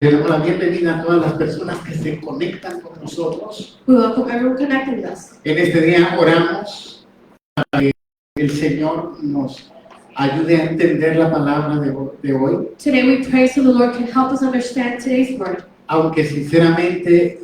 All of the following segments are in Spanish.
Le damos la bienvenida a todas las personas que se conectan con nosotros. We welcome everyone connecting with us. En este día oramos para que el Señor nos ayude a entender la palabra de hoy. Today we pray so the Lord can help us understand today's word. Aunque sinceramente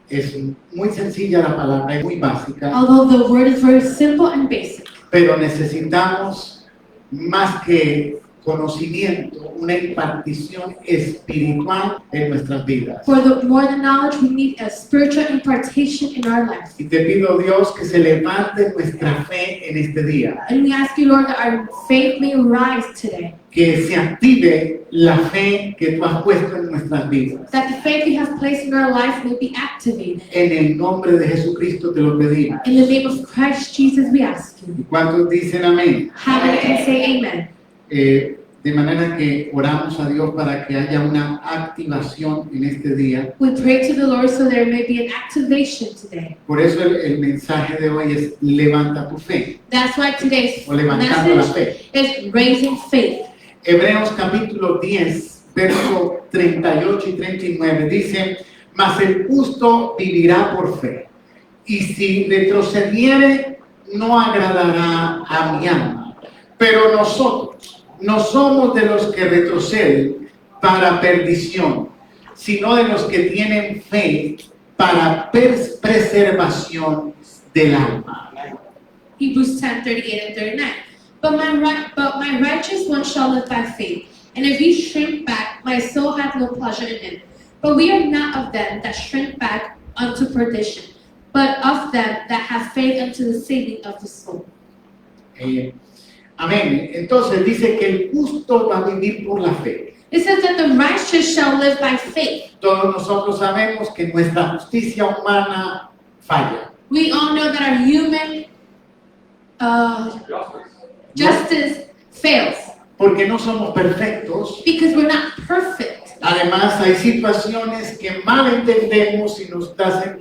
es muy sencilla la palabra, es muy básica, Although the word is very simple and basic, pero necesitamos más que conocimiento, una impartición espiritual en nuestras vidas. for the more than knowledge, we need a spiritual impartation in our lives. Y te pido, Dios, que se levante nuestra fe en este día, And we ask you, Lord, that our faith may rise today, que se active la fe que tú has puesto en nuestras vidas. that the faith we have placed in our life may be activated. En el nombre de Jesucristo te lo pedimos. In the name of Christ Jesus, we ask you. ¿Y cuántos dicen amén? How many can say amen? De manera que oramos a Dios para que haya una activación en este día. We pray to the Lord so there may be an activation today. Por eso el mensaje de hoy es levanta tu fe, That's why today's o levantando la message fe. is raising faith. Hebreos capítulo 10, versos 38 y 39 dice: mas el justo vivirá por fe, y si retrocediere no agradará a mi alma. Pero nosotros no somos de los que retroceden para perdición, sino de los que tienen fe para preservación del alma. Hebrews 10, 38 and 39. But my righteous one shall live by faith, and if he shrink back, my soul hath no pleasure in him. But we are not of them that shrink back unto perdition, but of them that have faith unto the saving of the soul. Amén. Entonces dice que el justo va a vivir por la fe. It says that the righteous shall live by faith. Todos nosotros sabemos que nuestra justicia humana falla. We all know that our human justice fails Porque no somos perfectos. because we're not perfect. Además, hay situaciones que mal entendemos y nos hacen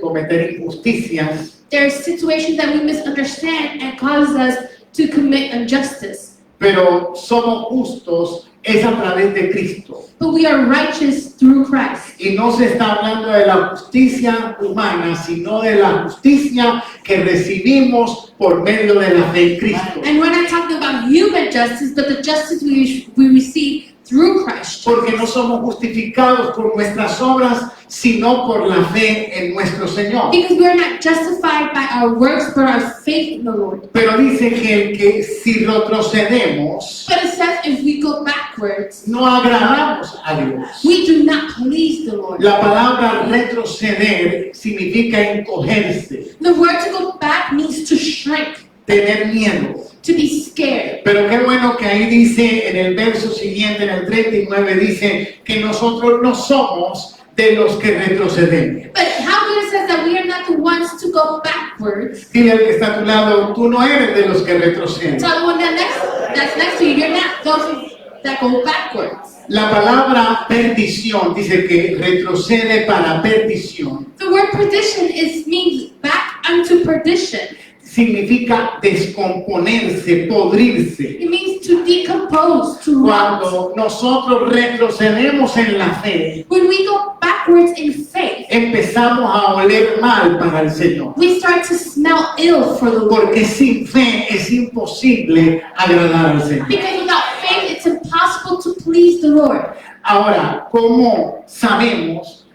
cometer injusticias. There are situations that we misunderstand and cause us to commit injustice. Pero somos justos es a través de Cristo. But we are righteous through Christ. Y no se está hablando de la justicia humana, sino de la justicia que recibimos por medio de la fe en Cristo. And we're not talking about human justice, but the justice we receive through Christ. Porque no somos justificados por nuestras obras, sino por la fe en nuestro Señor. Because we are not justified by our works, but our faith in the Lord. Pero dice que si retrocedemos, But it says if we go backwards, no agradamos a Dios. we do not please the Lord. La palabra retroceder significa encogerse, The word to go back means to shrink, tener miedo. to be scared. Pero qué bueno que ahí dice en el verso siguiente, en el 39, dice que nosotros no somos de los que retrocedemos. But how good it says that we are not the ones to go backwards. Dile al que está a tu lado, tú no eres de los que retroceden. Tell the one that's next to you, you're not those that go backwards. La palabra perdición dice que retrocede para perdición. The word perdition means back unto perdition. Significa descomponerse, podrirse. It means to decompose, to rot. Cuando nosotros retrocedemos en la fe, When we go backwards in faith, empezamos a oler mal para el Señor. we start to smell ill for the Lord. Porque sin fe es imposible agradar al Señor. Because without faith, it's impossible to please the Lord. Ahora, ¿cómo sabemos,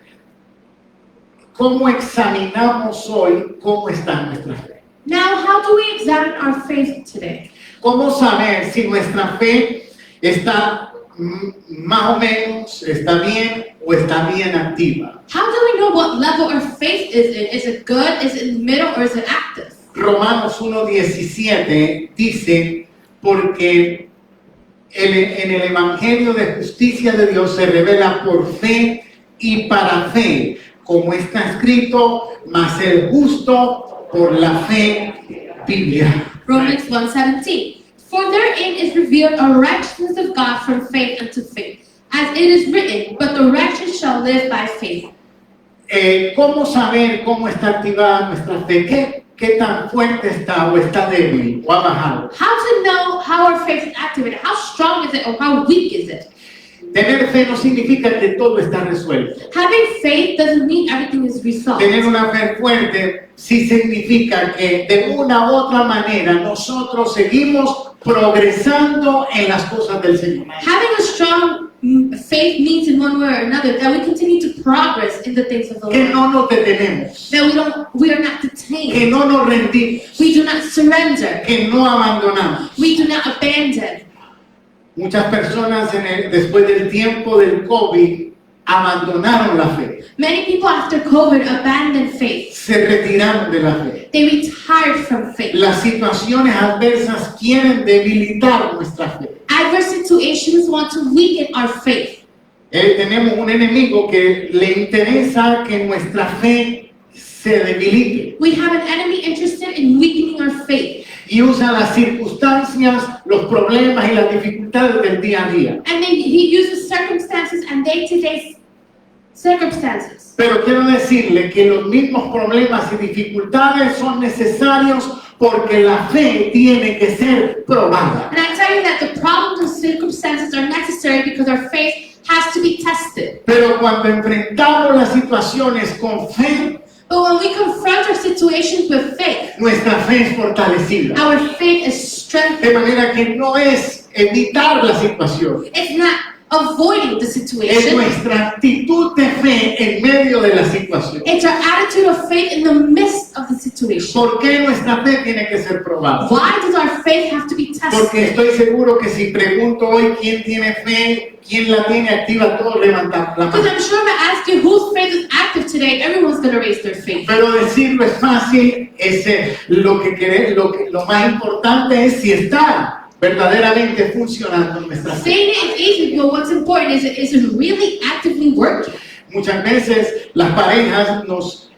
cómo examinamos hoy cómo está nuestra fe? Now, how do we examine our faith today? ¿Cómo saber si nuestra fe está más o menos, está bien o está bien activa? How do we know what level our faith is in? Is it good? Is it in the middle? Or is it active? Romanos 1:17 dice, porque en el Evangelio de justicia de Dios se revela por fe y para fe, como está escrito, mas el justo por la fe vivirá. Romans 1:17. For therein is revealed a righteousness of God from faith unto faith. As it is written, but the righteous shall live by faith. ¿Cómo saber cómo está activada nuestra fe? ¿Qué tan fuerte está o está débil o ha bajado? How to know how our faith is activated? How strong is it or how weak is it? Tener fe no significa que todo está resuelto. Having faith doesn't mean everything is resolved. Tener una fe fuerte sí significa que de una u otra manera nosotros seguimos progresando en las cosas del Señor. Having a strong faith means in one way or another that we continue to progress in the things of the Que Lord. no nos detenemos, That we are not que detained. no nos rendimos, We do not surrender. que no abandonamos. We do not abandon. Muchas personas después del tiempo del COVID abandonaron la fe, Many people after COVID abandoned faith. se retiraron de la fe. They retired from faith. Las situaciones adversas quieren debilitar nuestra fe. Adverse situations want to weaken our faith. Tenemos un enemigo que le interesa que nuestra fe se debilite We have an enemy interested in weakening our faith. y usa las circunstancias, los problemas y las dificultades del día a día. And then he uses circumstances and day-to-day circumstances. Pero quiero decirle que los mismos problemas y dificultades son necesarios porque la fe tiene que ser probada. And I tell you that the problems and circumstances are necessary because our faith has to be tested. Pero cuando enfrentamos las situaciones con fe, But when we confront our situations with faith, nuestra fe es fortalecida. our faith is strengthened. De manera que no es evitar la situación, It's not avoiding the es situation. nuestra actitud de fe en medio de la situación. It's our attitude of faith in the midst of the situation. ¿Por qué nuestra fe tiene que ser probada? Why does our faith have to be Porque tested? estoy seguro que si pregunto hoy quién tiene fe, quién la tiene activa, todos levantan la Because mano. I'm sure if I ask you whose faith is active today, everyone's going to raise their faith. Pero decirlo es fácil, lo más importante es si está verdaderamente funcionando nuestra fe. Saying it is easy, but what's important is it really actively working? Muchas veces las parejas nos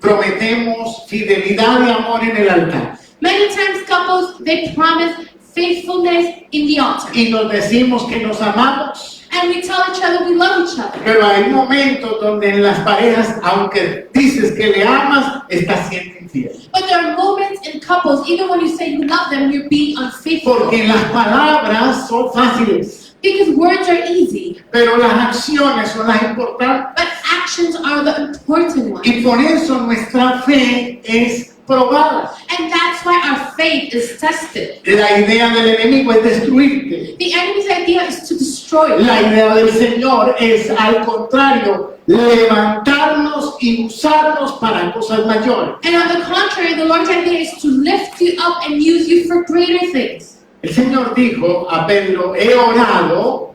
prometemos fidelidad y amor en el altar Many times couples, they promise faithfulness in the altar. y nos decimos que nos amamos. And we tell each other we love each other. Pero hay momentos donde en las parejas, aunque dices que le amas, estás siendo infiel. But there are moments in couples, even when you say you love them, you're being unfaithful. Porque las palabras son fáciles, Because words are easy, pero las acciones son las importantes. but actions are the important ones. Y por eso nuestra fe es probada. And that's why our faith is tested. La idea del enemigo es destruirte. The enemy's idea is to destroy you. La idea del Señor es, al contrario, levantarnos y usarnos para cosas mayores. And on the contrary, the Lord's idea is to lift you up and use you for greater things. El Señor dijo a Pedro, he orado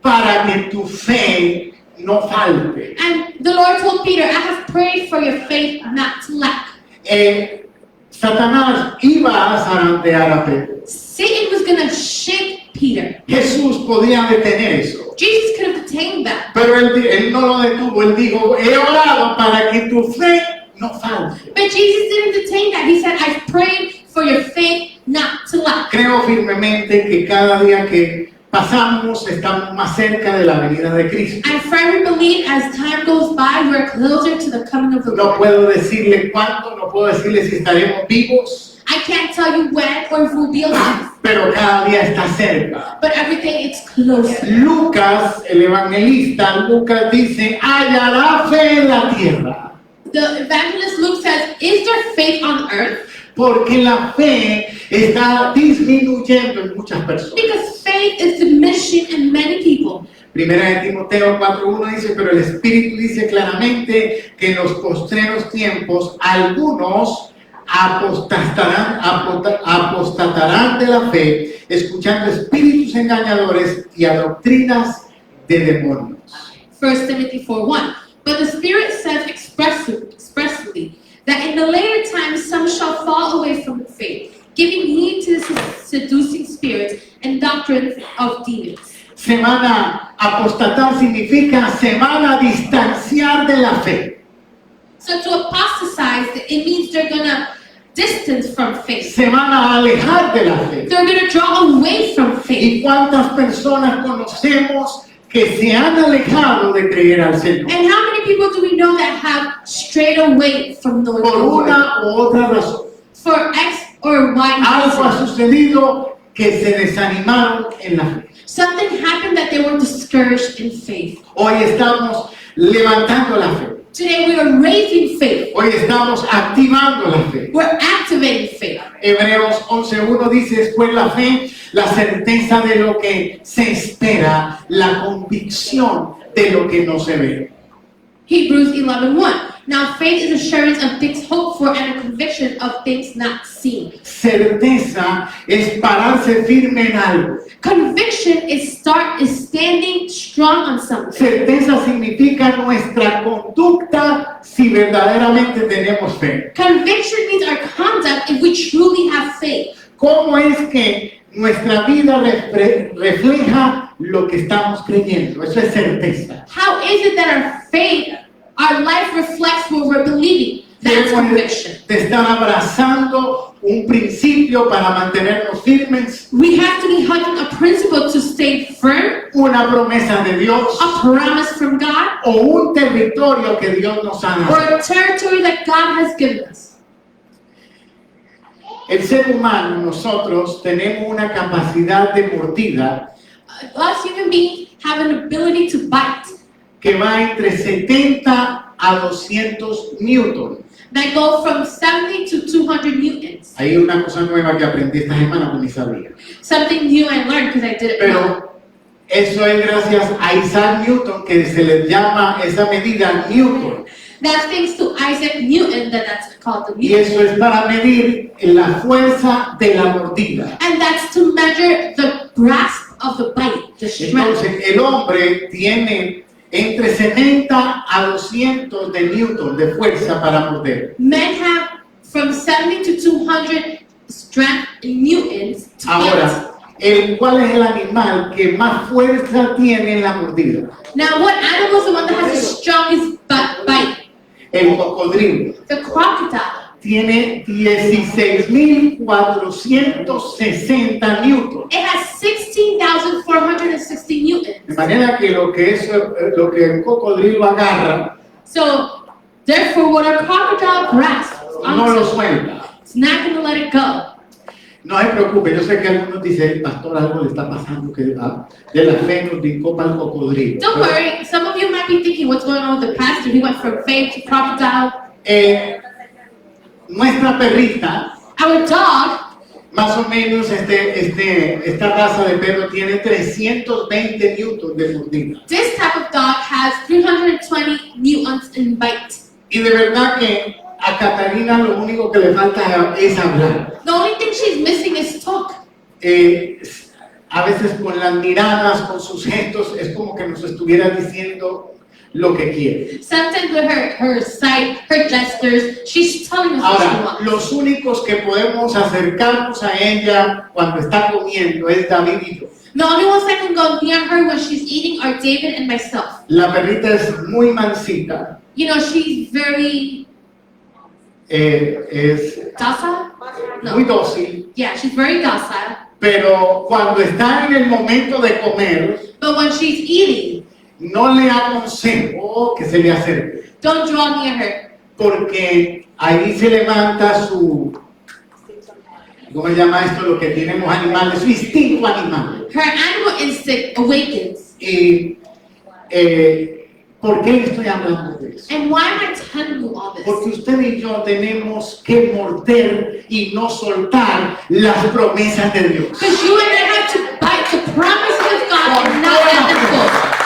para que tu fe no falte. And the Lord told Peter, I have prayed for your faith not to lack. Satanás iba a zarandear a Pedro. Satan was going to shake Peter. Jesús podía detener eso. Jesus could have detained that. Pero él no lo detuvo. Él dijo, he orado para que tu fe no falte. But Jesus didn't detain that. He said, I've prayed for your faith not to lack. Creo firmemente que cada día que pasamos estamos más cerca de la venida de Cristo. I firmly believe as time goes by, we're closer to the coming of the No Lord. puedo decirle cuándo, no puedo decirle si estaremos vivos, I can't tell you when or if we'll be alive, pero cada día está cerca. but every day it's closer. Lucas, el evangelista, Lucas dice, hallará fe en la tierra, The evangelist Luke says, is there faith on earth? porque la fe está disminuyendo en muchas personas. Because faith is diminishing in many people. Primera de Timoteo 4:1 dice, pero el Espíritu dice claramente que en los postreros tiempos algunos apostatarán de la fe, escuchando espíritus engañadores y a doctrinas de demonios. 1 Timothy 4:1. But the Spirit says expressly that in the later times some shall fall away from the faith, giving heed to the seducing spirits and doctrines of demons. Se van a apostatar significa se van a distanciar de la fe. So to apostatize, it means they're going to distance from faith. Se van a alejar de la fe. They're going to draw away from faith. ¿Y cuántas personas conocemos que se han alejado de creer al Señor? And how many people do we know that have strayed away from the Por Lord? una u otra razón. For X or Y Algo ha reason. sucedido que se desanimaron en la fe. Something happened that they were discouraged in faith. Hoy estamos levantando la fe. Today we are raising faith. Hoy estamos activando la fe. We're activating faith. Hebreos 11:1 dice, pues la fe, la certeza de lo que se espera, la convicción de lo que no se ve. Hebrews 11:1. Now faith is assurance of things hoped for and a conviction of things not seen. Certeza es pararse firme en algo. Conviction is standing strong on something. Certeza significa nuestra conducta si verdaderamente tenemos fe. Conviction means our conduct if we truly have faith. ¿Cómo es que nuestra vida refleja lo que estamos creyendo? Eso es certeza. How is it that our faith, our life reflects what we're believing? That's conviction. Te están abrazando un principio para mantenernos firmes, We have to be hugging a principle to stay firm, una promesa de Dios a promise from God, o un territorio que Dios nos ha or dado. a territory that God has given us. El ser humano, nosotros, tenemos una capacidad de mordida Us human beings have an ability to bite que va entre 70 a 200 newton. that go from 70 to 200 newtons. Hay una cosa nueva que aprendí esta semana que ni sabía. Something new I learned because I didn't know. Pero eso es gracias a Isaac Newton, que se le llama esa medida Newton. That's thanks to Isaac Newton that's called the Y Newton. eso es para medir la fuerza de la mordida. And that's to measure the grasp of the bite, the strength. Entonces, el hombre tiene entre 70 a 200 de Newton de fuerza para morder. Men have from 70 to 200 strength in newtons to bite. Ahora, ¿cuál es el animal que más fuerza tiene en la mordida? Now, what animal is the one that has the strongest bite? El cocodrilo. The crocodile. Tiene 16.460 newton. It has 16,460 newtons. De manera que lo que el cocodrilo agarra So, therefore, what a crocodile grasps no lo onto, suelta. it's not going to let it go. No se preocupe, yo sé que algunos dicen, pastor, algo le está pasando, que de la fe nos brincó para el cocodrilo. Don't worry, some of you might be thinking, what's going on with the pastor? He went from faith to crocodile. Nuestra perrita, Our dog, más o menos esta raza de perro tiene 320 newtons de mordida. this type of dog has 320 newtons in bite. Y de verdad que a Catarina lo único que le falta es hablar. The only thing she's missing is talk. A veces con las miradas, con sus gestos, es como que nos estuviera diciendo lo que quiere. Sometimes with her sight, her gestures, she's telling us what she Ahora, wants. los únicos que podemos acercarnos a ella cuando está comiendo es David y yo. The only ones that can go near her when she's eating are David and myself. La perrita es muy mansita, You know, she's very es docile. muy No. dócil, Yeah, she's very docile. pero cuando está en el momento de comer, But when she's eating, no le aconsejo que se le acerque, don't draw near her. porque ahí se levanta ¿cómo se llama esto? Lo que tienen los animales, su instinto animal. Her animal instinct awakens. Y, ¿por qué le estoy hablando de eso? And why am I telling you all this? Porque usted y yo tenemos que morder y no soltar las promesas de Dios. Because you and I have to bite the promises of God and not let them go.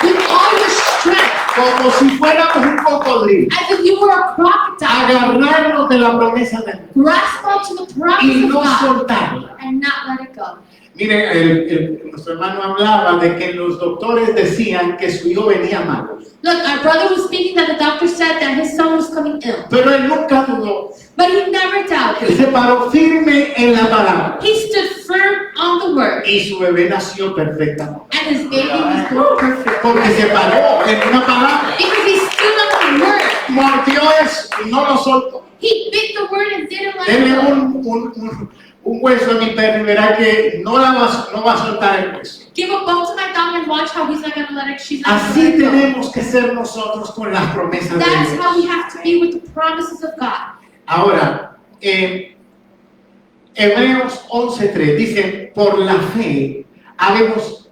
With all your strength, Como si fuéramos un cocodrilo. as if you were a crocodile. Agarrarnos de la promesa de Dios Grasp onto the y promise of no God soltarla. and not let it go. Mire, nuestro hermano hablaba de que los doctores decían que su hijo venía malo. Look, our brother was speaking that the doctor said that his son was coming ill. Pero él nunca dudó. But he never Él doubted. se paró firme en la palabra. He stood firm on the word. Y su bebé nació perfectamente. And his baby was born perfect. Porque se paró en una palabra. Because he stood on the word. Mordió eso y no lo soltó. He bit the word and didn't let Dele it go. un hueso a mi perro y verá que no va a soltar el hueso. Give a bone to my dog and watch how he's not going to let it. She's not Así going to let it go. tenemos que ser nosotros con las promesas de That's Dios. how we have to be with the promises of God. Ahora, Hebreos 11:3 dice, por la fe habemos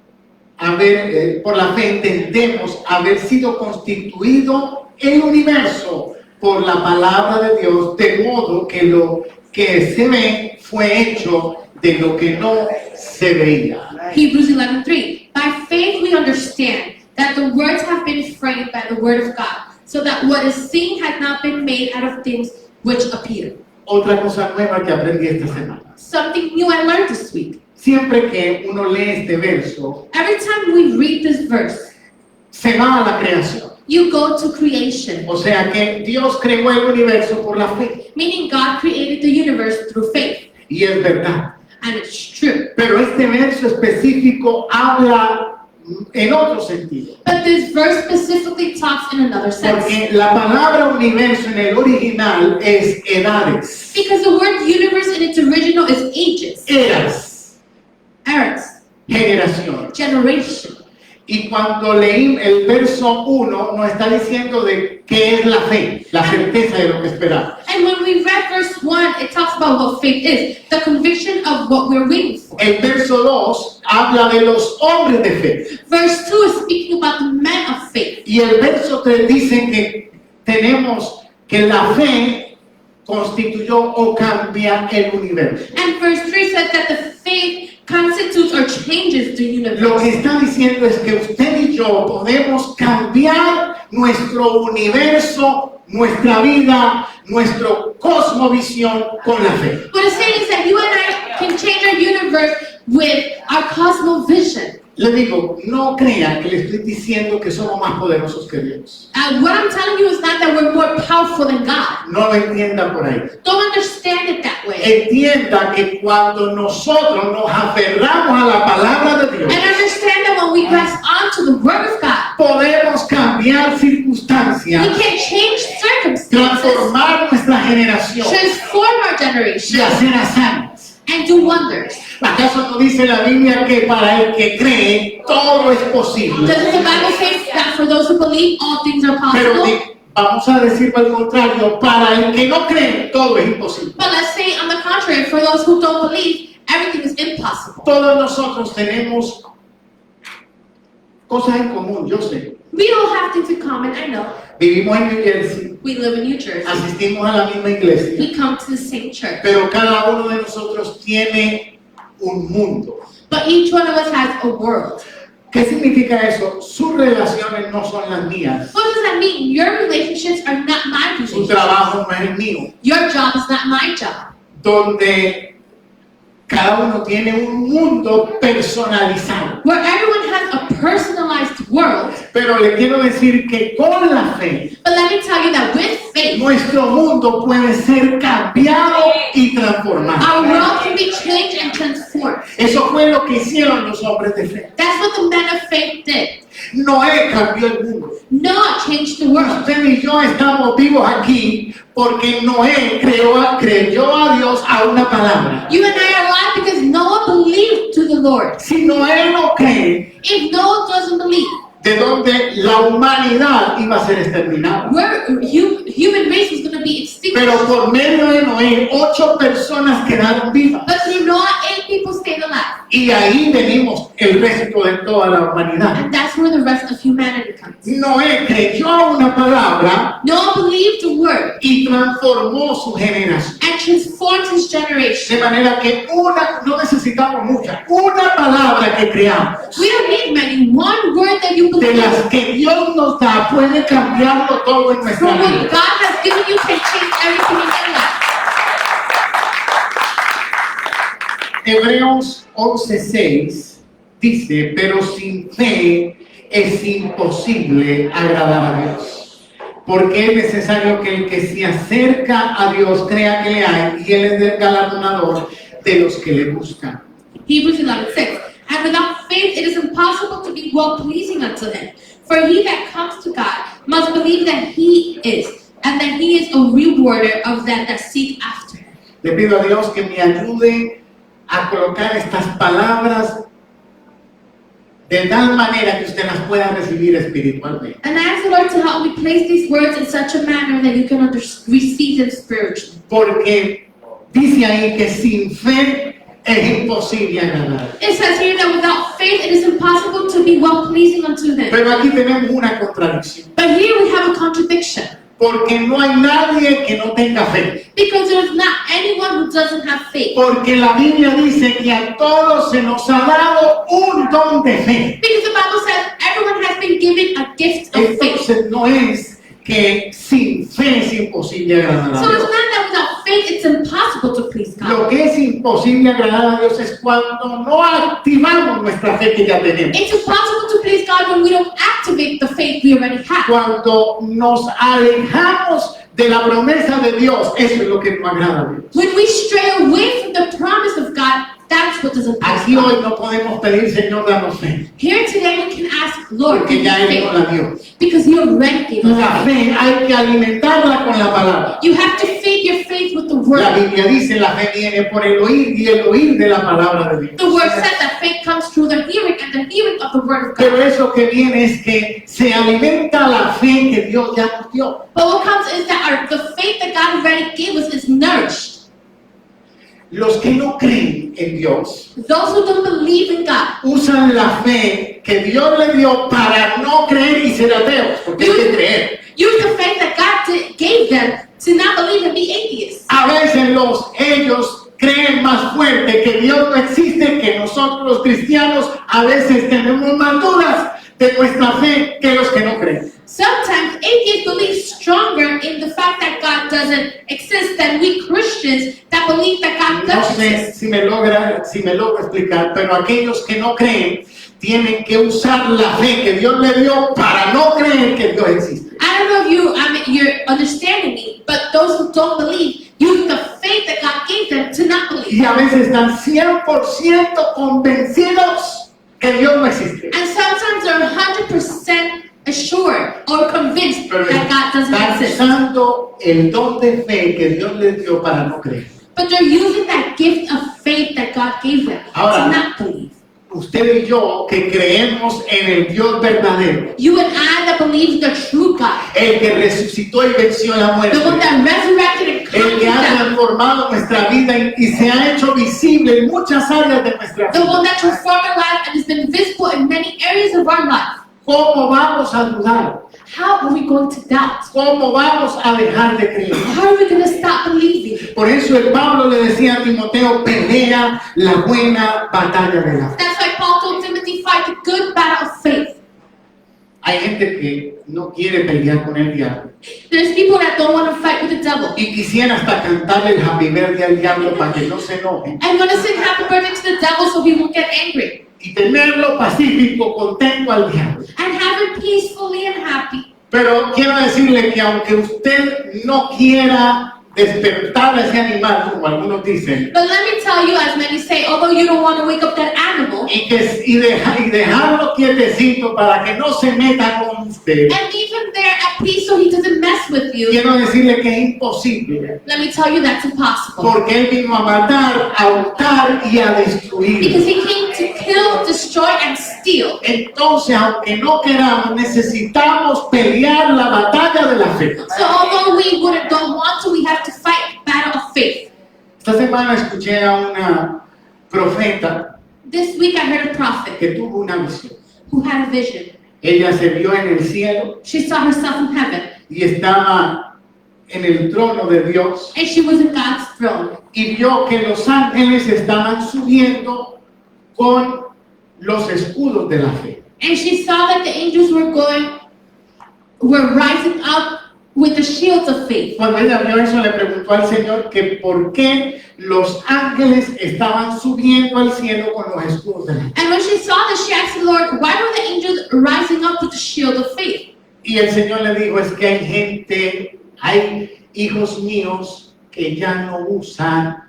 por la fe entendemos haber sido constituido el universo por la palabra de Dios, de modo que lo que se ve fue hecho de lo que no se veía. Hebrews 11:3. By faith we understand that the words have been framed by the word of God, so that what is seen has not been made out of things which appear. Otra cosa nueva que aprendí esta semana. Something new I learned this week. Siempre que uno lee este verso, Every time we read this verse, se va a la creación. you go to creation, O sea que Dios creó el universo por la fe. meaning God created the universe through faith, Y es verdad. and it's true. Pero este verso específico habla en otro sentido. But this verse specifically talks in another sense. Porque la palabra universo en el original es edades. Because the word universe in its original is ages, Eras, eras, generación. generation. Y cuando leí el verso 1, nos está diciendo de qué es la fe, la certeza de lo que esperamos. And when we read verse 1, it talks about what faith is, the conviction of what we're waiting for. El verso 2 habla de los hombres de fe. Verse 2 is speaking about the men of faith. Y el verso 3 dice que tenemos que la fe constituyó o cambia el universo. And verse 3 says that the faith constitutes or changes the Lo universe. que está diciendo es que usted y yo podemos cambiar nuestro universo, nuestra vida, nuestro cosmovisión con la fe. What it's saying is that you and I can change our universe with our cosmovision. Le digo, no crea que le estoy diciendo que somos más poderosos que Dios. What I'm telling you is not that we're more powerful than God. No lo entienda por ahí. Don't understand it that way. Entienda que cuando nosotros nos aferramos a la palabra de Dios, And understand that when we grasp onto the word of God, podemos cambiar we circunstancias, can change circumstances, transformar nuestra generación transform our y generation, hacer hazañas. and do wonders. ¿Acaso no dice la Biblia que para el que cree todo es posible? Doesn't the Bible say that for those who believe, all things are Pero possible? vamos a decir al contrario, para el que no cree todo es imposible. But let's say, on the contrary, for those who don't believe, everything is impossible. Todos nosotros tenemos cosas en común, yo sé. We all have things in common, I know. Vivimos en New Jersey, We live in New Jersey. asistimos a la misma iglesia, We come to the same church. pero cada uno de nosotros tiene un mundo. But each one of us has a world. ¿Qué significa eso? Sus relaciones no son las mías, What does that mean? Your relationships are not my su relationships. trabajo no es el mío, Your job is not my job. donde cada uno tiene un mundo personalizado. Where everyone has a personalized world. Pero le quiero decir que con la fe, But let me tell you that with faith, nuestro mundo puede ser cambiado y transformado. our world can be changed and transformed. Eso fue lo que hicieron los hombres de fe. That's what the men of faith did. Noé cambió el mundo. Noah changed the world. Usted y yo estamos vivos aquí porque Noé creyó a Dios a una palabra. You and I are alive because Noah believed to the Lord. Si Noé no cree, If Noah doesn't believe, de donde la humanidad iba a ser exterminada. human race was going to be extinct. Pero por medio de Noé, 8 personas quedaron vivas. But through Noah, 8 people stayed alive. Y ahí venimos el resto de toda la humanidad. And that's where the rest of humanity comes. Noé creyó a una palabra Noah believed the word y transformó su generación. and transformed his generation. De manera que no necesitamos muchas, una palabra que creamos, We don't need many. One word that you de believe las que Dios nos da, puede cambiarlo todo en nuestra from what vida. God has given you can change everything in your life. Hebreos 11:6 dice, pero sin fe es imposible agradar a Dios. Porque es necesario que el que se acerca a Dios crea que le hay y Él es el galardonador de los que le buscan. Hebrews 11:6. And without faith it is impossible to be well pleasing unto him. For he that comes to God must believe that he is, and that he is a rewarder of them that seek after him. Le pido a Dios que me ayude a colocar estas palabras de tal manera que usted las pueda recibir espiritualmente. And I ask the Lord to help me place these words in such a manner that you can receive them spiritually. Porque dice ahí que sin fe es imposible agradar. It says here that without faith, it is impossible to be well-pleasing unto Him. Pero aquí tenemos una contradicción. But here we have a contradiction. Porque no hay nadie que no tenga fe. Because there is not anyone who doesn't have faith. Porque la Biblia dice que a todos se nos ha dado un don de fe. Because the Bible says everyone has been given a gift of faith. Entonces no es que sin fe es imposible agradar a So it's Dios. not that without faith it's impossible to please God. Lo que es imposible agradar a Dios es cuando no activamos nuestra fe que ya tenemos. It's impossible to please God when we don't activate the faith we already have. Cuando nos alejamos de la promesa de Dios, eso es lo que no agrada a Dios. When we stray away from the promise of God, that's what doesn't please Aquí hoy God. no podemos pedir, Señor, danos fe, Here today we can ask, Lord, porque give ya me Él no la faith. dio. Because you already gave us La faith. fe hay que alimentarla con la palabra. You have to feed your faith with the La word. Biblia dice, la fe viene por el oír y el oír de la palabra de Dios. The word says that faith comes through the hearing and the hearing of the word of Pero God. eso que viene es que se alimenta la fe que Dios ya nos dio. But what comes is that the faith that God already gave us is nourished. Los que no creen en Dios Those who don't believe in God usan la fe que Dios le dio para no creer y ser ateos, porque hay que creer. use the faith that God gave them to not believe and be atheists. A veces ellos creen más fuerte que Dios no existe, que nosotros los cristianos a veces tenemos más dudas de nuestra fe que los que no creen. Sometimes atheists believe stronger in the fact that God doesn't exist than we Christians that believe that God No does sé exist. si me logra explicar, pero aquellos que no creen tienen que usar la fe que Dios le dio para no creer que Dios existe. I don't know if you're understanding me, but those who don't believe use the faith that God gave them to not believe. Y a veces están 100% convencidos que Dios no existe. And sometimes they're 100% assured or convinced Pero that God doesn't están exist. usando el don de fe que Dios les dio para no creer. But they're using that gift of faith that God gave them Ahora, to not believe. Usted y yo que creemos en el Dios verdadero, You and I that believe the true God, el que resucitó y venció la muerte, the one that resurrected and el conquered que ha death, transformado nuestra vida y se ha hecho visible en muchas áreas de nuestra the one vida. that transformed our life and has been visible in many areas of our life. ¿Cómo vamos a dudar? How are we going to doubt? ¿Cómo vamos a dejar de creer? How are we going to stop believing? Por eso el Pablo le decía a Timoteo, pelea la buena batalla de la fe. That's why Paul told Timothy, fight the good battle of faith. Hay gente que no quiere pelear con el diablo There's people that don't want to fight with the devil. y quisiera hasta cantarle el happy birthday al diablo para que no se enoje I'm going to sing happy birthday to the devil so he won't get angry. y tenerlo pacífico, contento al diablo. And have him peacefully and happy. Pero quiero decirle que aunque usted no quiera despertar a ese animal, como algunos dicen, But let me tell you, as many say, although you don't want to wake up that animal, y dejarlo quietecito para que no se meta con usted, and leave him there at peace so he doesn't mess with you, quiero decirle que es imposible, let me tell you that's impossible. porque él vino a matar, a hurtar y a Because destruir. he came to kill, destroy, and steal. Entonces, aunque no queramos, necesitamos pelear la batalla de la fe. So although we don't want to, we have to fight battle of faith. Esta semana escuché a una profeta This week I heard a prophet que tuvo una visión. who had a vision. Ella se vio en el cielo She saw herself in heaven, y estaba en el trono de Dios and she was in God's throne. y vio que los ángeles estaban subiendo con los escudos de la fe. And she saw that the angels were rising up with the shields of faith. Cuando ella vio eso, le preguntó al Señor que por qué los ángeles estaban subiendo al cielo con los escudos de la fe. And when she saw this, she asked the Lord, why were the angels rising up with the shield of faith? Y el Señor le dijo, es que hay hijos míos que ya no usan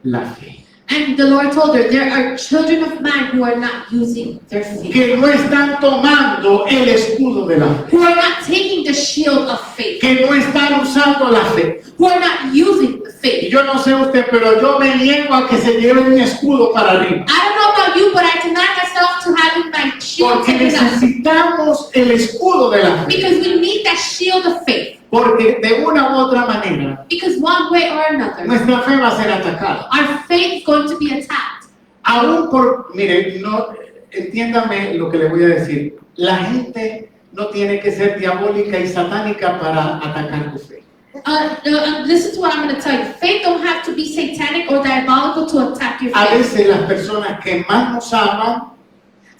la fe. And the Lord told her, there are children of mine who are not using their faith, Que no están tomando el escudo de la fe. who are not taking the shield of faith, Que no están usando la fe. who are not using the Y faith. yo no sé usted, pero yo me niego a que se lleve mi escudo para arriba. I don't know about you, but I deny myself to having my shield Porque taken up. necesitamos el escudo de la fe. Because we need that shield of faith. Porque de una u otra manera, Because one way or another, nuestra fe va a ser atacada. our faith is going to be attacked. Aún por, mire, no, entiéndame lo que le voy a decir. La gente no tiene que ser diabólica y satánica para atacar tu fe. Listen to what I'm going to tell you. Faith don't have to be satanic or diabolical to attack your A faith. veces las personas que más nos aman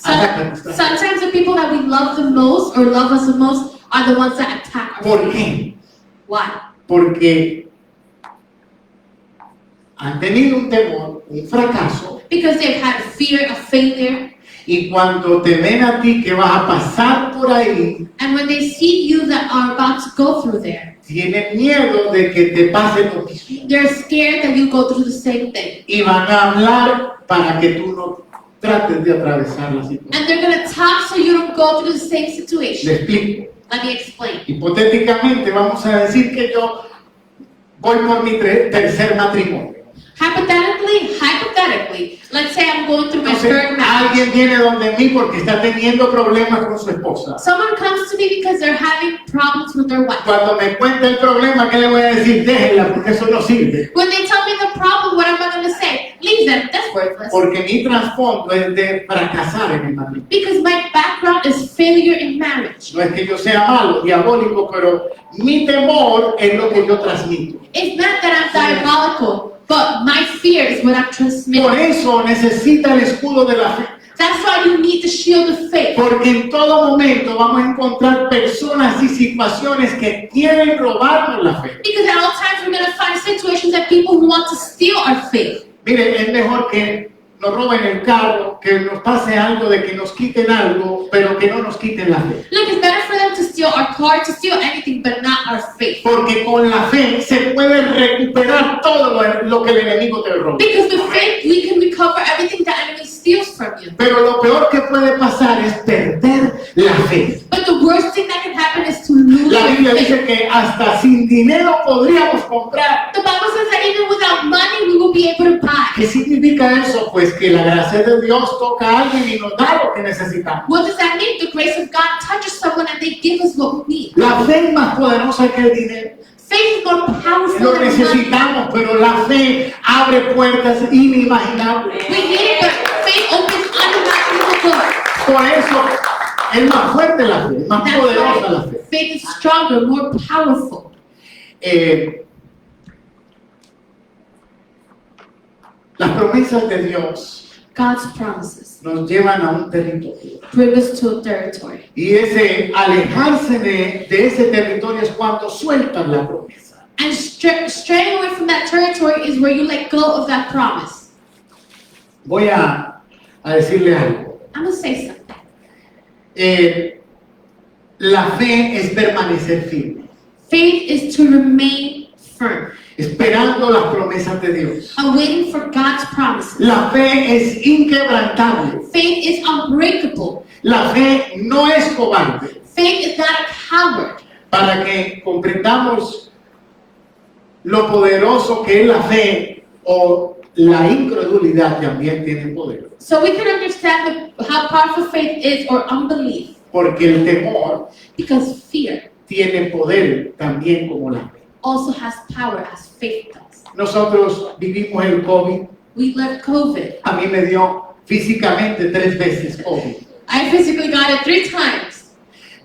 atacan nuestra fe. Sometimes the people that we love the most or love us the most are the ones that attack our ¿Por faith. qué? Why? Porque han tenido un temor, un fracaso, Because they've had fear of failure. y cuando te ven a ti que vas a pasar por ahí, And when they see you that are about to go through there, tienen miedo de que te pase lo mismo. they're scared that you go through the same thing. Y van a hablar para que tú no trates de atravesar la situación. And they're going to talk so you don't go through the same Le situation. explico. Let me explain. Hipotéticamente vamos a decir que yo voy por mi tercer matrimonio. Hypothetically, let's say I'm going through my Entonces, third marriage. alguien viene donde mí porque está teniendo problemas con su esposa. Someone comes to me because they're having problems with their wife. Cuando me cuenta el problema, ¿qué le voy a decir? Déjenla porque eso no sirve. When they tell me the problem, what am I going to say? Leave them, that's worthless. Porque mi trasfondo es de fracasar en el matrimonio. Because my background is failure in marriage. No es que yo sea malo, diabólico, pero mi temor es lo que yo transmito. It's not that I'm diabolical, but my fear is what I'm Por transmitting. eso necesita el escudo de la fe. That's why you need the shield of faith. Porque en todo momento vamos a encontrar personas y situaciones que quieren robarnos la fe. Because at all times we're going to find situations that people who want to steal our faith. Mire, es mejor que nos roben el carro, que nos pase algo de que nos quiten algo, pero que no nos quiten la fe. Look, it's better for them to steal our car, to steal anything, but not our faith. Porque con la fe se puede recuperar todo lo que el enemigo te roba. Because with faith, we can recover everything the enemy steals from you. Pero lo peor que puede pasar es perder la fe. But the worst thing that can happen is to lose La Biblia your faith. dice que hasta sin dinero podríamos comprar. The Bible says that even without money, we will be able to buy. ¿Qué significa eso? Pues que la gracia de Dios toca a alguien y nos da lo que necesitamos. What does that mean? The grace of God touches someone and they give us what we need. La fe es más poderosa que el dinero. Faith is more powerful Lo than money. necesitamos, pero la fe abre puertas inimaginables. We need it, but faith opens unimaginable doors. Por eso es más fuerte la fe, es más That's poderosa la why fe. faith is stronger, more powerful. Las promesas de Dios God's promises nos llevan a un territorio. bring us to a territory. Y ese alejarse de ese territorio es cuando sueltan la promesa. And straying away from that territory is where you let go of that promise. Voy a decirle algo. I'm going to say something. La fe es permanecer firme, Faith is to remain firm, esperando las promesas de Dios. and waiting for God's promises. La fe es inquebrantable. Faith is unbreakable. La fe no es cobarde. Faith is not a coward. Para que comprendamos lo poderoso que es la fe o la incredulidad también tiene poder. So we can understand how powerful faith is or unbelief, Porque el temor because fear tiene poder también como la fe. also has power as faith does. Nosotros vivimos el COVID. We lived COVID. A mí me dio físicamente 3 veces COVID. I physically got it 3 times,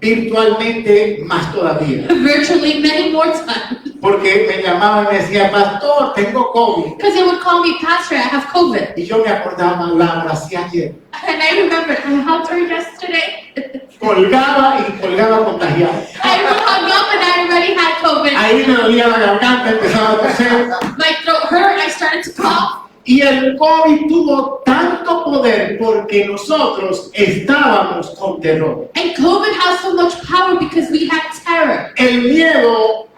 Virtualmente más todavía. virtually many more times. Porque me llamaban y me decía, pastor, tengo COVID. Because they would call me, Pastor, I have COVID. Y yo me acordaba, la abracé ayer. And I remembered, I hugged her yesterday. Colgaba y colgaba contagiado. I hung up and I already had COVID. Ahí me dolía la garganta, empezaba a toser. My throat hurt, I started to cough. Y el COVID tuvo tanto poder porque nosotros estábamos con terror. And COVID has so much power because we had terror. El miedo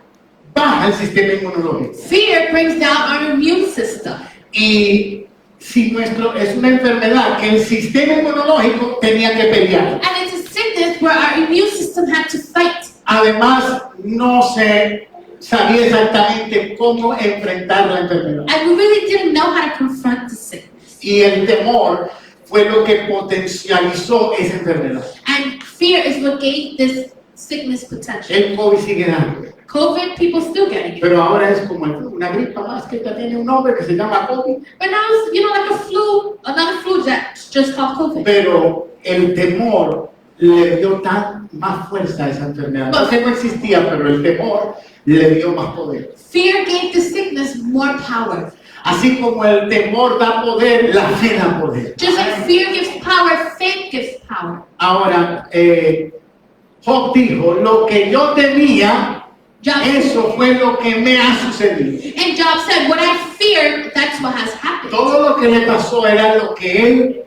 baja el sistema inmunológico. Fear brings down our immune system. Y si es una enfermedad que el sistema inmunológico tenía que pelear. And it's a sickness where our immune system had to fight. Además, no se sabía exactamente cómo enfrentar la enfermedad. And we really didn't know how to confront the sickness. Y el temor fue lo que potencializó esa enfermedad. And fear is what gave this sickness potential. El COVID sigue dando. COVID, people still getting it. Pero ahora es como una gripa más que ya tiene un nombre que se llama COVID. But now it's, like a flu, another flu that's just called COVID. Pero el temor le dio más fuerza a esa enfermedad. No que no existía, pero el temor le dio más poder. Fear gave the sickness more power. Así como el temor da poder, la fe da poder. Just like fear gives power, faith gives power. Ahora, Job dijo, lo que yo temía, eso fue lo que me ha sucedido. And Job said, what I feared, that's what has happened. Todo lo que le pasó era lo que él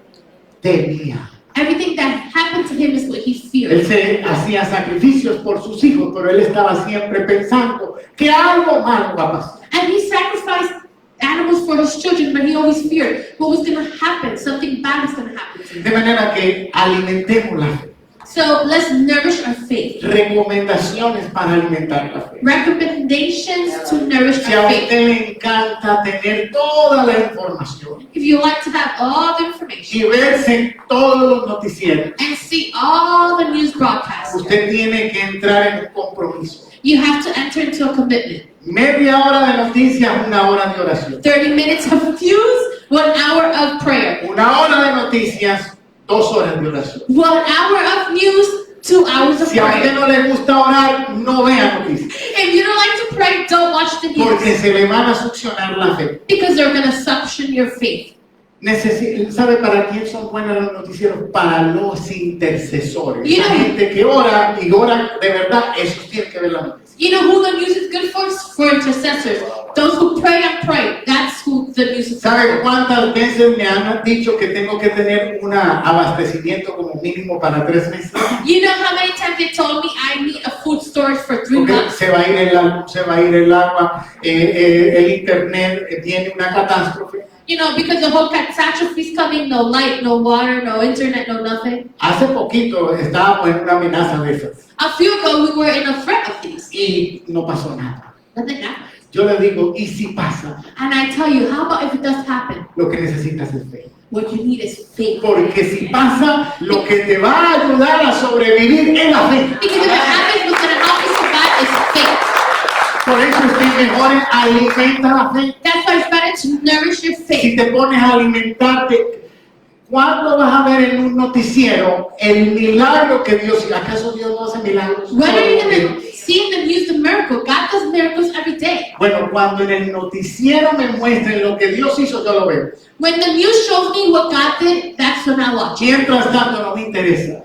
temía. Everything that happened to him is what he feared. Él se hacía sacrificios por sus hijos, pero él estaba siempre pensando que algo malo va a pasar. And he sacrificed animals for his children, but he always feared what was going to happen. Something bad was going to happen to him. De manera que alimentemos la fe. So let's nourish our faith. Recomendaciones para alimentar la fe. Recommendations to nourish Si a our usted faith. le encanta tener toda la información If you like to have all the information y verse en todos los noticieros, and see all the news broadcasts, usted tiene que entrar en un compromiso. you have to enter into a commitment. Media hora de noticias, una hora de oración. 30 minutes of news, 1 hour of prayer. Una hora de noticias, 2 horas de oración. 1 hour of news, 2 hours of Si a usted prayer. no le gusta orar, no vea noticias, If you don't like to pray, don't watch the porque news se le van a succionar la fe. because they're going to suction your faith. ¿Sabe para quién son buenos los noticieros? Para los intercesores. You La know- gente que ora y ora de verdad, esos tienen que ver la noticia. You know who the news is good for? For intercessors. Those who pray and pray. That's who the news is good ¿Sabe for. cuántas veces me han dicho que tengo que tener un abastecimiento como mínimo para 3 meses? You know how many times they told me I need a food storage for 3 Porque months? se va a ir el agua, se va a ir el agua, el internet, tiene una catástrofe. You know, because the whole catastrophe is coming, no light, no water, no internet, no nothing. Hace poquito estábamos en una amenaza de esas A few ago, we were in a threat of these. y no pasó nada. Nothing happened. Yo le digo, ¿y si pasa? And I tell you, how about if it does happen? Lo que necesitas es fe. What you need is faith. Porque si pasa, lo que te va a ayudar a sobrevivir es la fe. Because if it happens, what's going to help you survive is faith. Por eso es que mejor alimenta la fe. That's why it's better to nourish your Si faith. te pones a alimentarte, ¿cuándo vas a ver en un noticiero el milagro que Dios hizo? ¿Acaso Dios no hace milagros? When are you going to see in the news the miracle? God does miracles every day. Bueno, cuando en el noticiero me muestren lo que Dios hizo, yo lo veo. When the news shows me what God did, that's when I watch. Mientras tanto, no me interesa.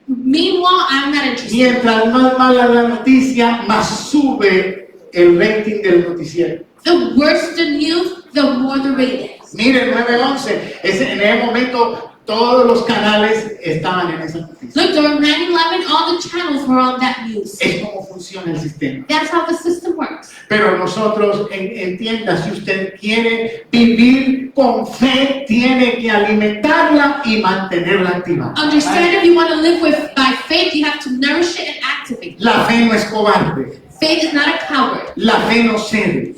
Meanwhile, I'm not interested. Mientras más mala la noticia, más sube el rating del noticiero. The worse the news, the more the ratings. Mire, 911, en ese momento todos los canales estaban en esa noticia. Look, during 9/11, all the channels were on that news. Es como funciona el sistema. That's how the system works. Pero nosotros, entienda, si usted quiere vivir con fe, tiene que alimentarla y mantenerla activa. Understand, if you want to live by faith, you have to nourish it and activate it. La fe no es cobarde, Faith is not a coward. la fe no cede,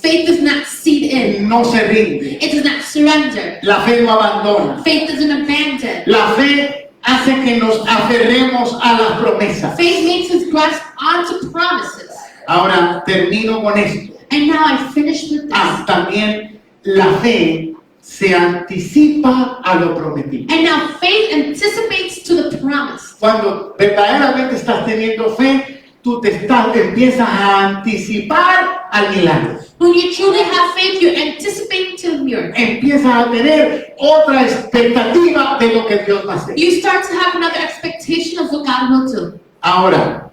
Faith does not cede in. no se rinde, It does not surrender. la fe no abandona. Faith doesn't abandon. La fe hace que nos aferremos a las promesas. Faith makes us grasp onto promises. Ahora termino con esto. And now I finish with this. También la fe se anticipa a lo prometido. And now faith anticipates to the promise. Cuando verdaderamente estás teniendo fe, tú empiezas a anticipar al milagro. When you truly have faith, you're anticipating to the miracle. Empiezas a tener otra expectativa de lo que Dios va a hacer. You start to have another expectation of what God will do. Ahora,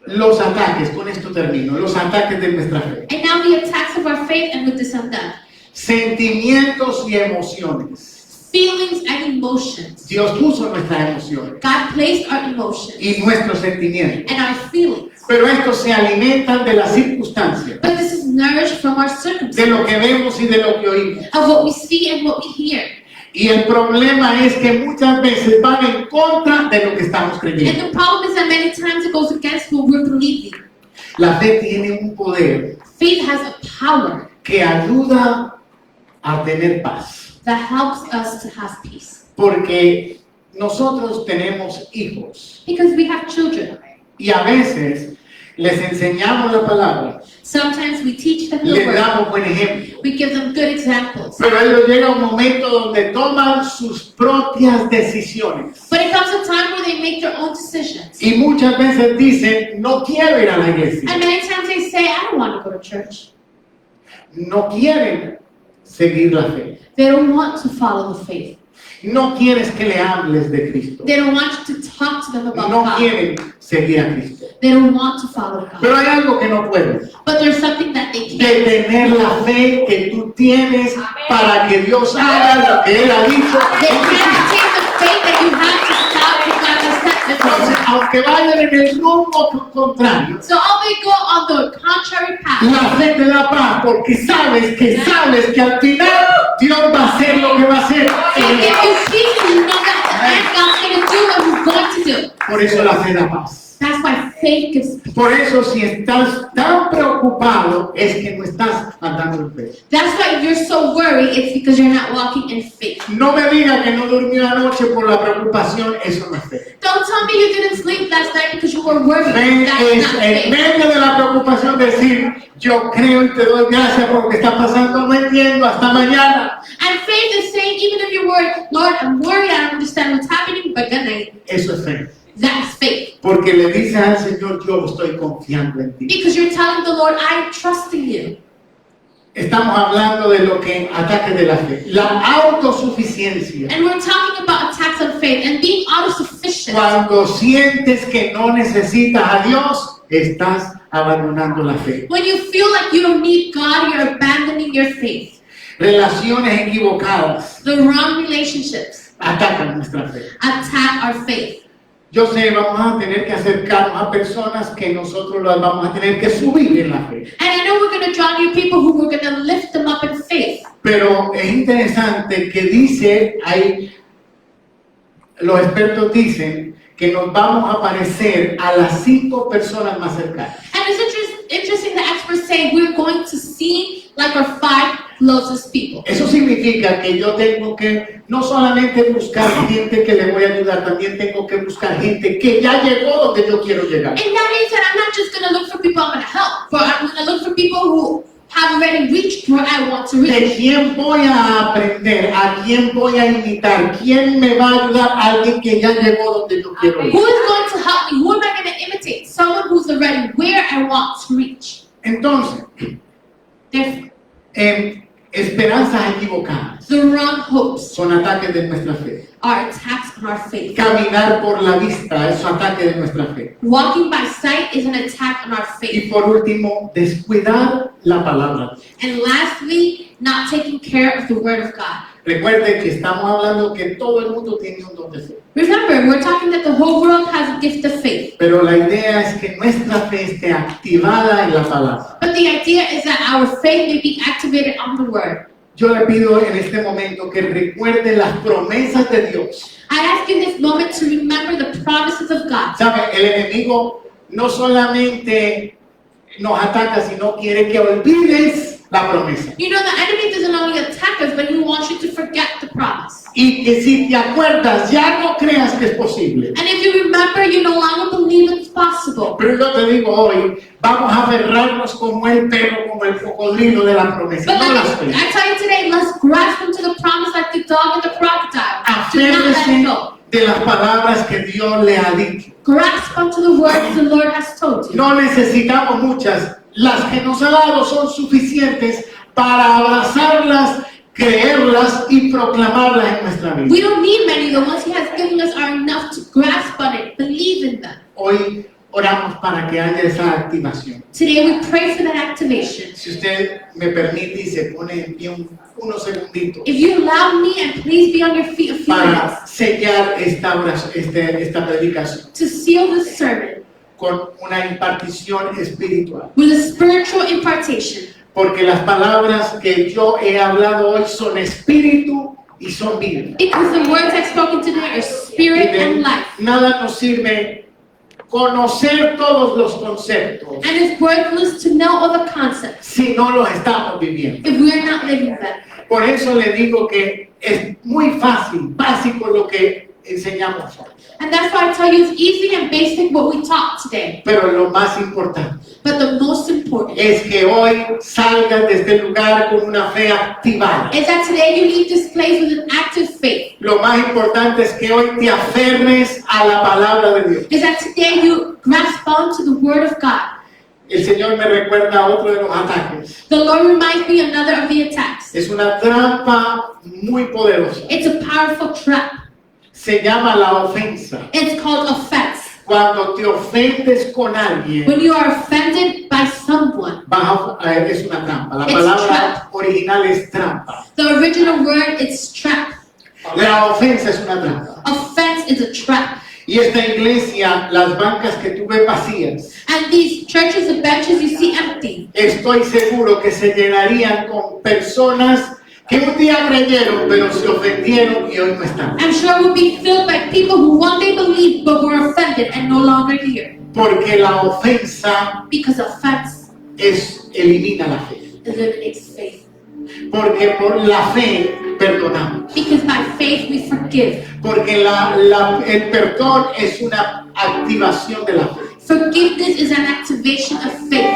los ataques, con esto termino, los ataques de nuestra fe. And now the attacks of our faith, and with this I'm done. Sentimientos y emociones. Feelings and emotions. Dios puso nuestras emociones God placed our emotions y nuestros sentimientos. and our feelings. Pero estos se alimentan de las circunstancias, But this is nourished from our de circumstances, lo que vemos y de lo que oímos. of what we see and what we hear. Y el problema es que muchas veces van en contra de lo que estamos And creyendo. the problem is that many times it goes against what we're believing. La fe tiene un poder Faith has a power que ayuda a tener paz. that helps us to have peace. Porque nosotros tenemos hijos Because we have children. y a veces les enseñamos la palabra, Sometimes we teach them the les word. damos buen ejemplo, We give them good examples. pero ellos llega un momento donde toman sus propias decisiones But it comes a time where they make their own decisions. y muchas veces dicen, no quiero ir a la iglesia, And many times they say, I don't want to go to church. no quieren seguir la fe, They don't want to follow the faith. no quieres que le hables de Cristo, They don't want you to talk to them about no God. quieren seguir a Cristo. They don't want to follow God. Pero hay algo que no pueden, But there's something that they de can't. tener la fe que tú tienes para que Dios haga lo que Él ha dicho. They can't take the faith that you have to stop what God has said Entonces, before. aunque vayan en el rumbo contrario, So all they go on the contrary path. la fe te da paz porque sabes que al final Dios va a hacer lo que va a hacer. They give you peace and you know that God's going to do what He's going to do. Por eso la fe da paz. That's why faith gives peace. Por eso si estás tan preocupado es que no estás andando en fe. That's why you're so worried. It's because you're not walking in faith. No me diga que no durmió anoche por la preocupación, eso no es fe. Don't tell me you didn't sleep last night because you were worried. Fe That's es not en faith. medio de la preocupación decir, yo creo y te doy gracias por lo que está pasando, no entiendo, hasta mañana. And faith is saying, even if you're worried, Lord, I'm worried, I don't understand what's happening, but good night. Eso es fe. That's faith. Porque le dices al Señor, yo estoy confiando en ti. Because you're telling the Lord, I trust in you. Estamos hablando de lo que ataque de la fe. La autosuficiencia. And we're talking about attacks on faith and being autosufficient. Cuando sientes que no necesitas a Dios, estás abandonando la fe. When you feel like you don't need God, you're abandoning your faith. Relaciones equivocadas The wrong relationships atacan nuestra fe. attack our faith. Yo sé, vamos a tener que acercarnos a personas que nosotros las vamos a tener que subir en la fe. And I know we're going to draw new people who we're going to lift them up in faith. Pero es interesante que dice, los expertos dicen que nos vamos a parecer a las 5 personas más cercanas. And it's interesting that experts say we're going to seem like our 5 closest people. Eso significa que yo tengo que no solamente buscar gente que le voy a ayudar, también tengo que buscar gente que ya llegó donde yo quiero llegar. And that means that I'm not just going to look for people I'm going to help, but I'm going to look for people who have already reached where I want to ¿De reach. quién voy a aprender? ¿A quién voy a imitar? ¿Quién me va a ayudar? Alguien que ya llegó donde yo quiero Who ir. is going to help me? Who am I going to imitate? Someone who's already where I want to reach. Entonces, Therefore, esperanzas equivocadas the wrong hopes son ataques de nuestra fe. are attacks on our faith. Caminar por la vista es un ataque de nuestra fe. Walking by sight is an attack on our Y faith. por último, descuidar la palabra. And lastly, not taking care of the word of God. Recuerde que estamos hablando que todo el mundo tiene un don de fe. Remember, we're talking that the whole world has a gift of faith. Pero la idea es que nuestra fe esté activada en la palabra. But the idea is that our faith may be activated on the word. Yo le pido en este momento que recuerde las promesas de Dios. I ask you in this moment to remember the promises of God. ¿Sabe? El enemigo no solamente nos ataca, sino quiere que olvides la promesa. You know, the enemy doesn't only attack us, but he wants you to forget the promise. Y que si te acuerdas, ya no creas que es posible. And if you remember, you no longer believe it's possible. Pero yo te digo hoy, vamos a aferrarnos como el perro, como el cocodrilo de la promesa. But No las like, fe. I tell you today, let's grasp into the promise like the dog and the crocodile. Do not let Aférrese go. de las palabras que Dios le ha dicho. Grasp onto the words the Lord has told you. No necesitamos muchas. Las que nos ha dado son suficientes para abrazarlas, creerlas y proclamarlas en nuestra vida. We don't need many. The ones He has given us are enough to grasp on it, believe in them. Hoy oramos para que haya esa activación. Today we pray for that activation. Si usted me permite y se pone en pie unos segunditos If you allow me, and please be on your feet a few minutes para sellar esta predicación to seal this sermon con una impartición espiritual. with a spiritual impartation. Porque las palabras que yo he hablado hoy son espíritu y son vida. Because the words I've spoken today are Y spirit de and life. nada nos sirve conocer todos los conceptos And it's worthless to know all the concepts si no los estamos viviendo. if we're not living them. Por eso le digo que es muy fácil, básico lo que enseñamos hoy. And that's why I tell you it's easy and basic what we taught today. Pero lo más importante But the most important es que hoy salgas de este lugar con una fe activada. is that today you leave this place with an active faith. Lo más importante es que hoy te aferres a la palabra de Dios. Is that today you grasp on to the Word of God. El Señor me recuerda otro de los ataques. The Lord reminds me another of the attacks. Es una trampa muy poderosa. It's a powerful trap. Se llama la ofensa. It's called offense. Cuando te ofendes con alguien, When you are offended by someone, es una trampa. La It's palabra trap. original es trampa. the original word is trap. La ofensa es una trampa. Offense is a trap. Y esta iglesia, las bancas que tú ves vacías, And these churches, the benches you see empty, estoy seguro que se llenarían con personas que un día creyeron, pero se ofendieron y hoy no están. I'm sure will be filled by people who one day believed but were offended and no longer here. Porque la ofensa Because offense elimina la fe. eliminates faith. Porque por la fe perdonamos. Because by faith we forgive. Porque el perdón es una activación de la fe. Forgiveness is an activation of faith.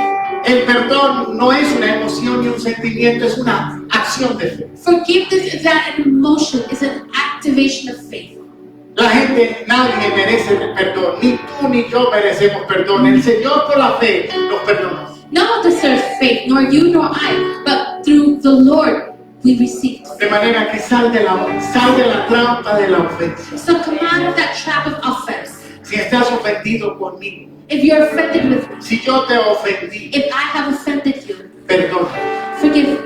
El perdón no es una emoción ni un sentimiento, es una acción de fe. Forgiveness is not an emotion, it's an activation of faith. La gente, nadie merece el perdón, ni tú ni yo merecemos perdón. El Señor por la fe nos perdonó. No one deserves faith, nor you nor I, but through the Lord we receive. De manera que sal de la trampa de la ofensa. So come out of that trap of offense. Si estás ofendido conmigo, If you're offended with me, si yo te ofendí, if I have offended you, perdona. forgive me.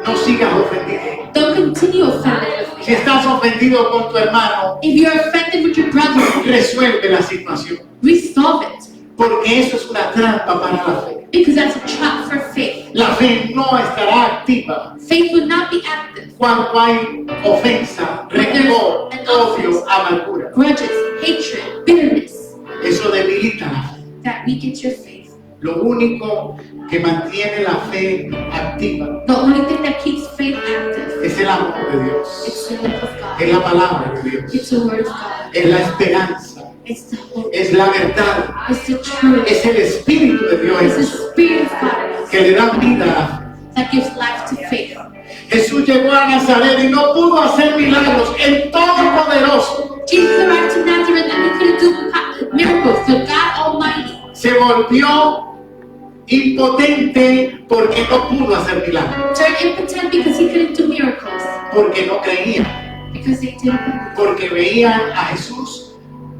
No sigas ofendido. Don't continue offended with Si me. estás ofendido con tu hermano, If you're offended with your brother, resuelve la situación. resolve it. Porque eso es una trampa para la fe. Because that's a trap for faith. La fe no estará activa Faith will not be active. cuando hay ofensa, rencor, odio, amargura. Grudges, hatred, bitterness, Eso debilita la fe. that weakens your faith. Lo único que mantiene la fe activa The only thing that keeps faith active es el amor de Dios, is the love of es God. la palabra de Dios, It's the word of God. es la esperanza, It's the hope. es la verdad, It's the truth. es el Espíritu de Dios It's the Spirit of God que le da vida a la fe. that gives life to faith. Jesús llegó a Nazaret y no pudo hacer milagros. El Todopoderoso Jesus arrived to Nazareth and he couldn't do miracles. The God Almighty se volvió impotente porque no pudo hacer milagros, turned impotent because he couldn't do miracles. porque no creían, Because they didn't believe. porque veían a Jesús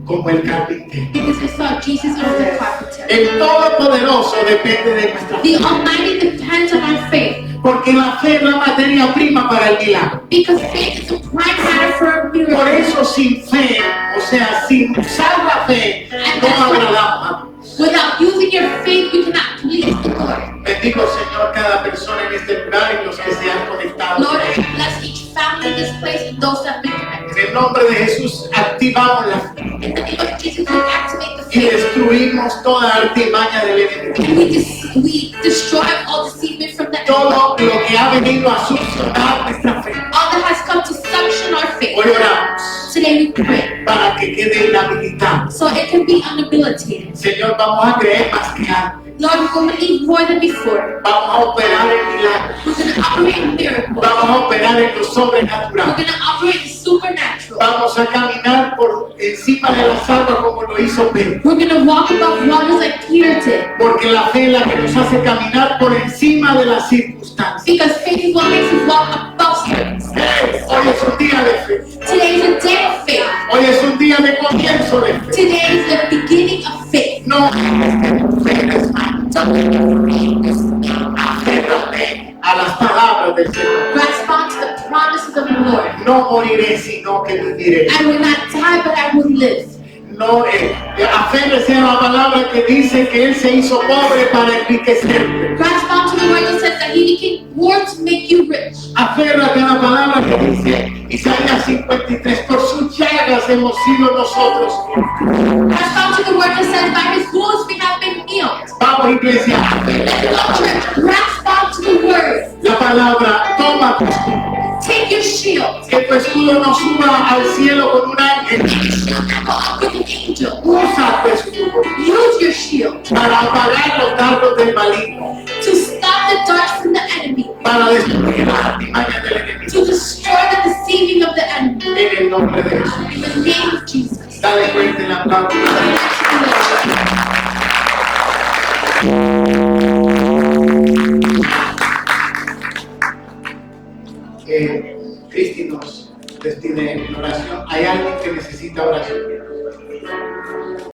como el carpintero. Because they saw Jesus as the carpenter. El Todopoderoso depende de nuestra fe, The Almighty depends on our faith. porque la fe es la materia prima para el milagro. Because faith is a prime matter for a Por miracle. eso sin fe, o sea, sin usar la fe, no agradamos a Dios. Without using your faith, we cannot please the Lord. Bendigo, Señor, cada persona en este lugar y los que se han conectado. Lord, bless each family in this place and those that we connect. En el nombre de Jesús activamos la fe In the name of Jesus, we activate the y faith. destruimos toda artimaña del enemigo. And we destroy all deceivement from the enemy. Todo lo que ha venido a succionar nuestra fe. All that has come to suction our faith. Hoy oramos Today we pray para que quede inhabilitado. so it can be unhabilitated. Señor, vamos a creer más que antes. Lord, we're going to believe more than before. Vamos a operar en milagros. We're going to operate in miracles. Vamos a operar en lo We're sobrenatural. going to operate in supernatural. Vamos a caminar por encima de las aguas como lo hizo Pedro. We're going to walk above waters like Peter did. Porque la fe es la que nos hace caminar por encima de las circunstancias. Because faith is what makes us walk above spirits. Hoy es un día de fe. Today is a day of faith. Hoy es un día de comienzo de fe. Today is the beginning of faith. No aférrate a las palabras del Señor. Grasp on to the promises of the Lord. No moriré, sino que viviré. I will not die, but I will live. No, aférrese a la palabra que dice que Él se hizo pobre para enriquecerte. Grasp on to the word that says that He became poor to make you rich. Aférrate a la palabra que dice Isaías 53, por sus llagas hemos sido nosotros. Grasp on to the word that says by His wounds we have been healed. Vamos, iglesia. Let's go, church. Grasp on to the word. La palabra, toma tu escudo. Take your shield. Que tu escudo no suba al cielo con un ángel With an angel. Usa tu escudo Use your shield para apagar los dardos del maligno, to stop the darts from the enemy, para destruir las artimañas del enemigo. to destroy the deceiving of the enemy. En el nombre de Jesús. In the name of Jesus. Dale fuerte el aplauso. Cristi nos destine en oración. ¿Hay alguien que necesita oración?